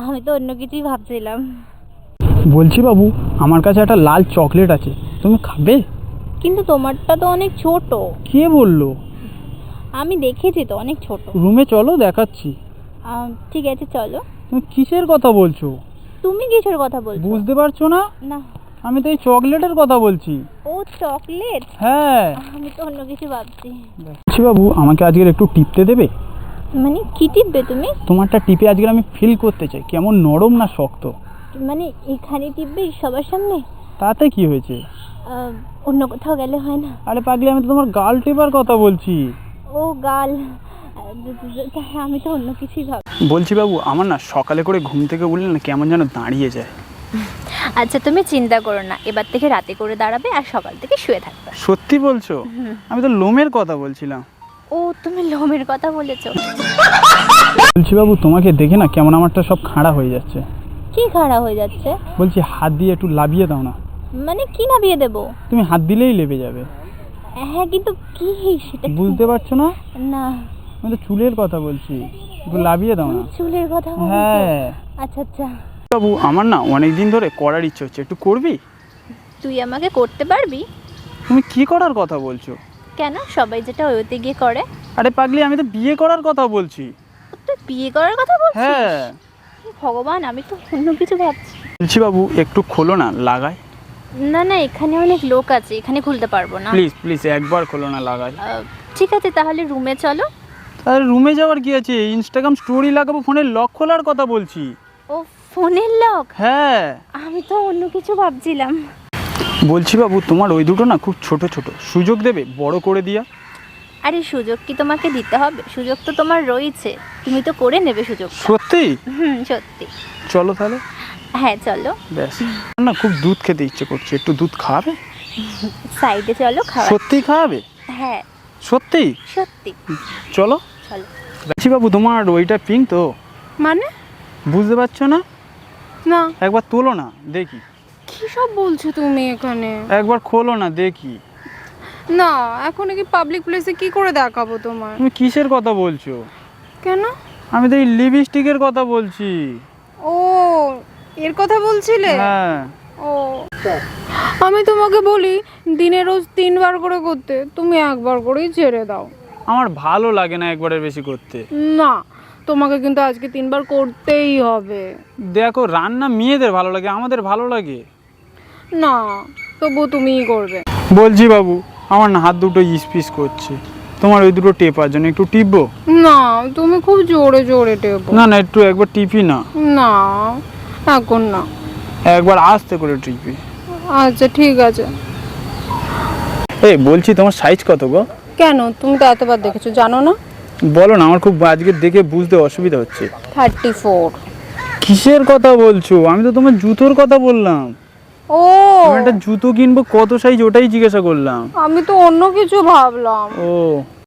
আমি তো অন্য কিছুই ভাবছিলাম। বলছি বাবু, আমার কাছে একটা লাল চকলেট আছে, তুমি খাবে? কিন্তু তোমারটা তো অনেক ছোট। কে বললো? আমি দেখেছি তো, অনেক ছোট। রুমে চলো, দেখাচ্ছি। ঠিক আছে চলো। তুমি কিসের কথা বলছো? তুমি কিসের কথা বলছো? বুঝতে পারছো না? না। আমি তো এই চকলেটের কথা বলছি। ও চকলেট? হ্যাঁ। আমি তো অন্য কিছু ভাবছি। বলছি বাবু, আমাকে আজকের একটু টিপতে দেবে? মানে কি টিপবে তুমি? তোমারটা টিপে আজকের আমি ফিল করতে চাই, কেমন নরম না শক্ত। মানে এখানে টিপবে সবার সামনে? তাতে কি হয়েছে? অন্য কোথাও গেলে হয় না? আরে পাগলি, আমি তো তোমার গাল টেপার কথা বলছি। ও গাল। আমি তো অন্য কিছুই ভাব। বলছি বাবু, আমার না সকালে করে ঘুম থেকে উঠলে না কেমন যেন দাঁড়িয়ে যায়। আচ্ছা তুমি চিন্তা করো না, এবার থেকে রাতে করে দাঁড়াবে আর সকাল থেকে শুয়ে থাকবে। সত্যি বলছো? আমি তো লোমের কথা বলছিলাম। ও তুমি লোমের কথা বলেছো? বলছি বাবু, তোমাকে দেখে না কেমন আমারটা সব খাড়া হয়ে যাচ্ছে। কি খাড়া হয়ে যাচ্ছে? বলছি হাত দিয়ে একটু লাবিয়ে দাও না। মানে কি নামিয়ে দেবো? তুমি হাত দিলেই লেবে যাবে। হ্যাঁ কিন্তু কি সেটা বুঝতে পারছো না? না। আমি তো চুলের কথা বলছি, একটু লাবিয়ে দাও না। চুলের কথা বলছো? হ্যাঁ। আচ্ছা আচ্ছা। বাবু, আমার না অনেক দিন ধরে করার ইচ্ছে হচ্ছে, একটু করবি? তুই আমাকে করতে পারবি? তুমি কি করার কথা বলছো? কেন, সবাই যেটা ওতে গিয়ে করে। আরে পাগলি, আমি তো বিয়ে করার কথা বলছি। তুই বিয়ে করার কথা বলছিস? হ্যাঁ। ভগবান, আমি তো অন্য কিছু ভাবছি। বলছি বাবু, একটু খোলো না, লাগাই। না না, এখানে অনেক লোক আছে, এখানে খুলতে পারবো না। প্লিজ প্লিজ একবার খোলো না, লাগাই। ঠিক আছে তাহলে রুমে চলো। তাহলে রুমে যাওয়ার কি আছে? ইনস্টাগ্রাম স্টোরি লাগাবো, ফোনের লক খোলার কথা বলছি। ও ফোনের লক? হ্যাঁ। আমি তো অন্য কিছু ভাবছিলাম। বলছি বাবু, তোমার ওই দুটো না খুব ছোট ছোট, সুযোগ দেবে বড় করে দিয়া? আরে সুযোগ কি তোমাকে দিতে হবে? সুযোগ তো তোমার রয়েছে, তুমি তো করে নেবে সুযোগ। সত্যি? সত্যি। চলো তাহলে। হ্যাঁ চলো। ব্যাস। না, খুব দুধ খেতে ইচ্ছে করছে, একটু দুধ খাওয়াবে? সাইডে চলো, খাওয়া। সত্যি খাওয়াবে? হ্যাঁ সত্যি? সত্যি। চলো। চলো। বলছি বাবু, তোমার ওইটা পিঙ্ক তো? মানে? বুঝতে পারছো না? না। একবার তোলো না দেখি। কি সব বলছো তুমি এখানে? একবার খোলো না দেখি। না, এখন কি পাবলিক প্লেসে কি করে দেখাবো তোমার? তুমি কিসের কথা বলছো? কেন? আমি তো এই লিপস্টিকের কথা বলছি। ও, এর কথা বলছিলে? হ্যাঁ। ও, আমি তোমাকে বলি দিনে রোজ 3 বার করে করতে, তুমি একবার করেই ছেড়ে দাও। আমার ভালো লাগে না একবারের বেশি করতে। না, তোমাকে কিন্তু আজকে 3 বার করতেই হবে। দেখো, রান্না মেয়েদের ভালো লাগে, আমাদের ভালো লাগে না, তবু তুমিই করবে। বলছি বাবু, আমার না হাত দুটো ইসপিস করছে, তোমার ওই দুটো টেপার জন্য একটু টিপবো? না, তুমি খুব জোরে জোরে টেপো। না না, একটু একবার টিপি না। না, এখন না। একবার আস্তে করে টিপি। আচ্ছা ঠিক আছে। এই বলছি, তোমার সাইজ কত গো? কেন, তুমি তো এতবার দেখেছো, জানো না? বলো না, আমার খুব আজকে দেখে বুঝতে অসুবিধা হচ্ছে। 34। কিসের কথা বলছো? আমি তো তোমার জুতোর কথা বললাম। ও, আমি একটা জুতো কিনবো, কত সাইজ ওটাই জিজ্ঞাসা করলাম। আমি তো অন্য কিছু ভাবলাম। ও।